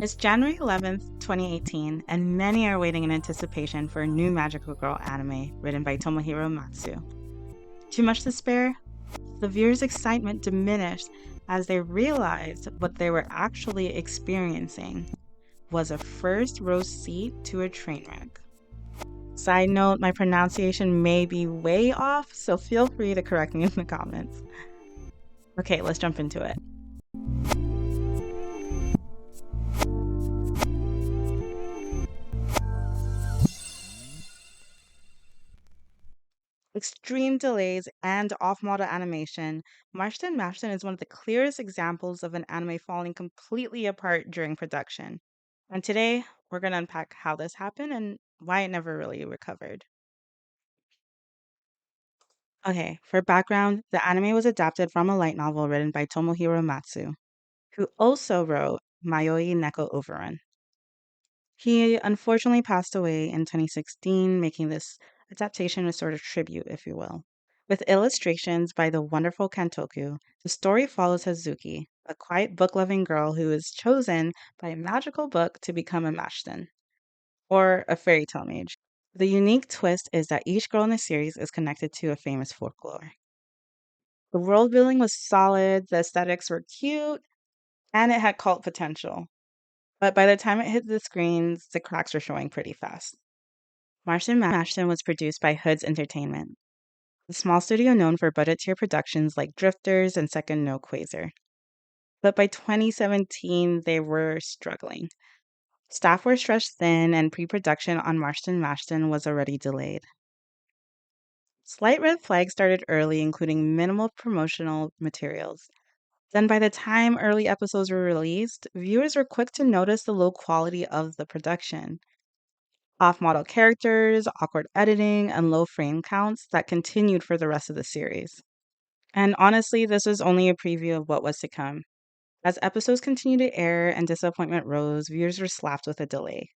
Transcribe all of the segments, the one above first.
It's January 11th, 2018, and many are waiting in anticipation for a new magical girl anime written by Tomohiro Matsu. Too much to spare? The viewers' excitement diminished as they realized what they were actually experiencing was a first row seat to a train wreck. Side note, my pronunciation may be way off, so feel free to correct me in the comments. Okay, let's jump into it. Extreme delays and off-model animation, Märchen Mädchen is one of the clearest examples of an anime falling completely apart during production. And today, we're going to unpack how this happened and why it never really recovered. Okay, for background, the anime was adapted from a light novel written by Tomohiro Matsu, who also wrote Mayoi Neko Overrun. He unfortunately passed away in 2016, making this adaptation a sort of tribute, if you will. With illustrations by the wonderful Kantoku, the story follows Hazuki, a quiet book-loving girl who is chosen by a magical book to become a Mashten, or a fairy tale mage. The unique twist is that each girl in the series is connected to a famous folklore. The world building was solid, the aesthetics were cute, and it had cult potential. But by the time it hit the screens, the cracks were showing pretty fast. Märchen Mädchen was produced by Hoods Entertainment, a small studio known for budget-tier productions like Drifters and Second No Quasar. But by 2017, they were struggling. Staff were stretched thin, and pre-production on Märchen Mädchen was already delayed. Slight red flags started early, including minimal promotional materials. Then, by the time early episodes were released, viewers were quick to notice the low quality of the production. Off-model characters, awkward editing, and low frame counts that continued for the rest of the series. And honestly, this was only a preview of what was to come. As episodes continued to air and disappointment rose, viewers were slapped with a delay.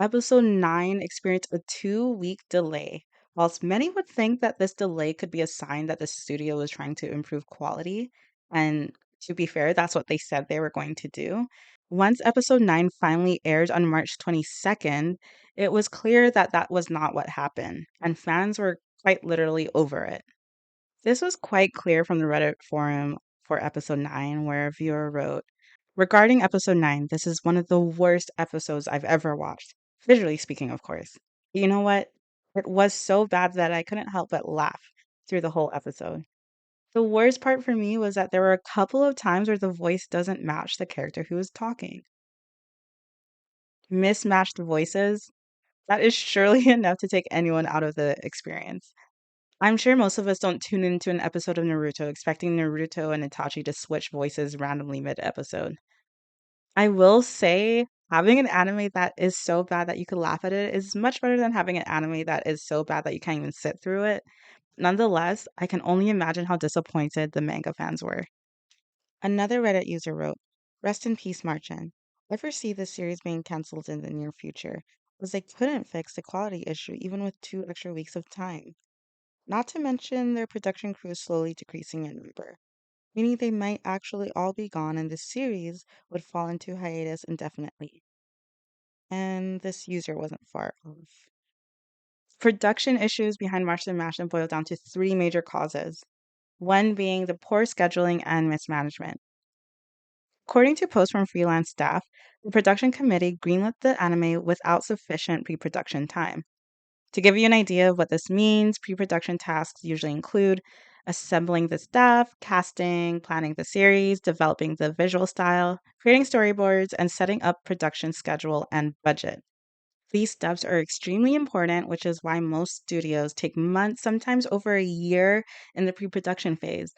Episode 9 experienced a 2-week delay. Whilst many would think that this delay could be a sign that the studio was trying to improve quality, and to be fair, that's what they said they were going to do. Once episode 9 finally aired on March 22nd, it was clear that that was not what happened, and fans were quite literally over it. This was quite clear from the Reddit forum for episode 9, where a viewer wrote, "Regarding episode 9, this is one of the worst episodes I've ever watched. Visually speaking, of course. You know what? It was so bad that I couldn't help but laugh through the whole episode. The worst part for me was that there were a couple of times where the voice doesn't match the character who is talking. Mismatched voices? That is surely enough to take anyone out of the experience. I'm sure most of us don't tune into an episode of Naruto expecting Naruto and Itachi to switch voices randomly mid-episode. I will say having an anime that is so bad that you could laugh at it is much better than having an anime that is so bad that you can't even sit through it. Nonetheless, I can only imagine how disappointed the manga fans were. Another Reddit user wrote, "Rest in peace, Marchen. I foresee this series being cancelled in the near future, as they couldn't fix the quality issue even with 2 extra weeks of time. Not to mention their production crew is slowly decreasing in number, meaning they might actually all be gone and the series would fall into hiatus indefinitely." And this user wasn't far off. Production issues behind Martian Mansion boil down to three major causes, one being the poor scheduling and mismanagement. According to posts from freelance staff, the production committee greenlit the anime without sufficient pre production time. To give you an idea of what this means, pre production tasks usually include assembling the staff, casting, planning the series, developing the visual style, creating storyboards, and setting up production schedule and budget. These steps are extremely important, which is why most studios take months, sometimes over a year, in the pre production phase.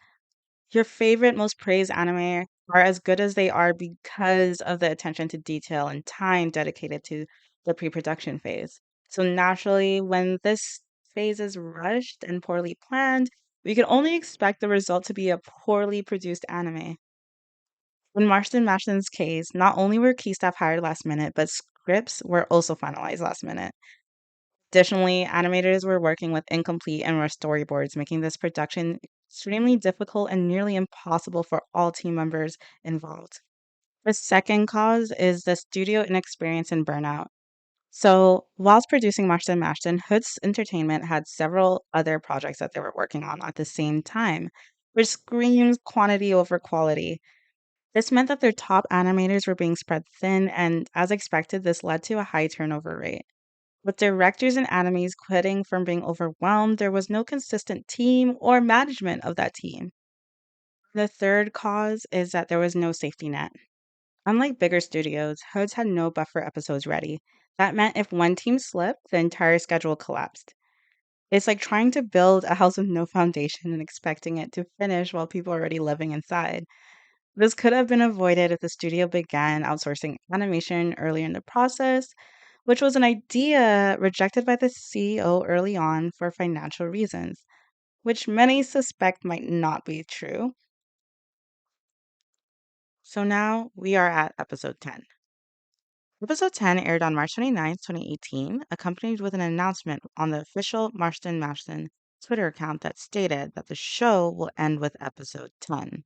Your favorite, most praised anime are as good as they are because of the attention to detail and time dedicated to the pre production phase. So, naturally, when this phase is rushed and poorly planned, we can only expect the result to be a poorly produced anime. In Marston Maston's case, not only were key staff hired last minute, but scripts were also finalized last minute. Additionally, animators were working with incomplete and rushed storyboards, making this production extremely difficult and nearly impossible for all team members involved. The second cause is the studio inexperience and burnout. So, whilst producing Marston Mashton, Hood's Entertainment had several other projects that they were working on at the same time, which screams quantity over quality. This meant that their top animators were being spread thin, and as expected, this led to a high turnover rate. With directors and animes quitting from being overwhelmed, there was no consistent team or management of that team. The third cause is that there was no safety net. Unlike bigger studios, Hoods had no buffer episodes ready. That meant if one team slipped, the entire schedule collapsed. It's like trying to build a house with no foundation and expecting it to finish while people are already living inside. This could have been avoided if the studio began outsourcing animation earlier in the process, which was an idea rejected by the CEO early on for financial reasons, which many suspect might not be true. So now we are at episode 10. Episode 10 aired on March 29th, 2018, accompanied with an announcement on the official Marston Mashton Twitter account that stated that the show will end with episode 10.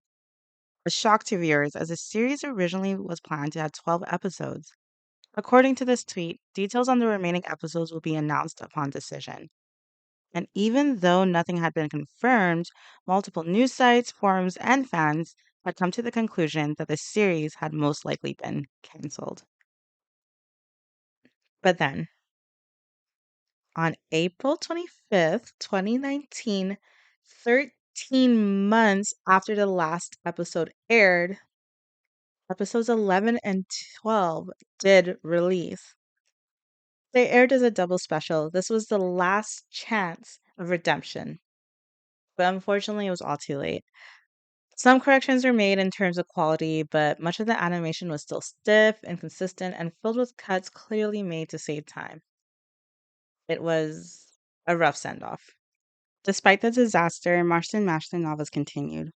A shock to viewers as the series originally was planned to have 12 episodes. According to this tweet, details on the remaining episodes will be announced upon decision. And even though nothing had been confirmed, multiple news sites, forums, and fans had come to the conclusion that the series had most likely been canceled. But then, on April 25th, 2019, 13 months after the last episode aired, episodes 11 and 12 did release. They aired as a double special. This was the last chance of redemption. But unfortunately, it was all too late. Some corrections were made in terms of quality, but much of the animation was still stiff, inconsistent, and filled with cuts clearly made to save time. It was a rough send off. Despite the disaster, Marston Mashton novels continued.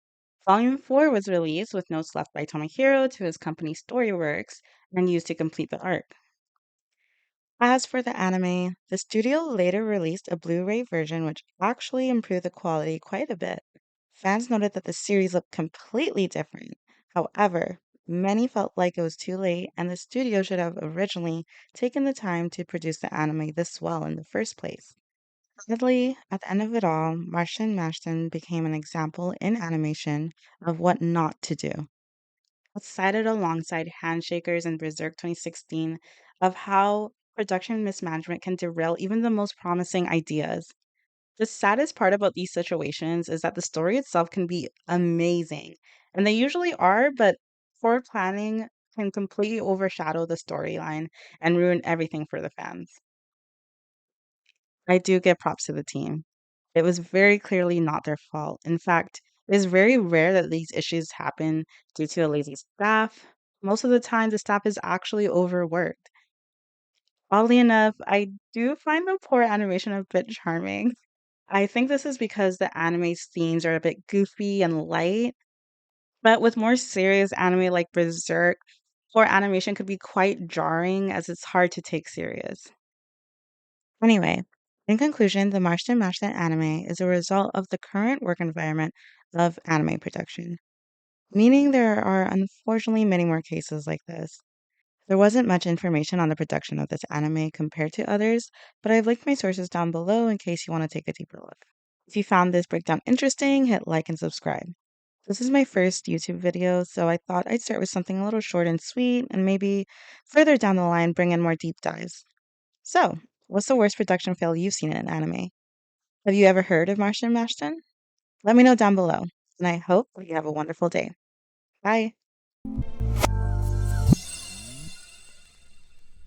Volume 4 was released with notes left by Tomohiro to his company Storyworks and used to complete the arc. As for the anime, the studio later released a Blu ray version which actually improved the quality quite a bit. Fans noted that the series looked completely different. However, many felt like it was too late and the studio should have originally taken the time to produce the anime this well in the first place. Sadly, at the end of it all, Martian Mashton became an example in animation of what not to do. It's cited alongside Handshakers and Berserk 2016 of how production mismanagement can derail even the most promising ideas. The saddest part about these situations is that the story itself can be amazing, and they usually are, but poor planning can completely overshadow the storyline and ruin everything for the fans. I do give props to the team. It was very clearly not their fault. In fact, it is very rare that these issues happen due to a lazy staff. Most of the time, the staff is actually overworked. Oddly enough, I do find the poor animation a bit charming. I think this is because the anime's themes are a bit goofy and light, but with more serious anime like Berserk, poor animation could be quite jarring as it's hard to take serious. Anyway, in conclusion, the Marston Mashten anime is a result of the current work environment of anime production, meaning there are unfortunately many more cases like this. There wasn't much information on the production of this anime compared to others, but I've linked my sources down below in case you want to take a deeper look. If you found this breakdown interesting, hit like and subscribe. This is my first YouTube video, so I thought I'd start with something a little short and sweet, and maybe further down the line bring in more deep dives. So, what's the worst production fail you've seen in an anime? Have you ever heard of Martian Mashton? Let me know down below, and I hope that you have a wonderful day. Bye!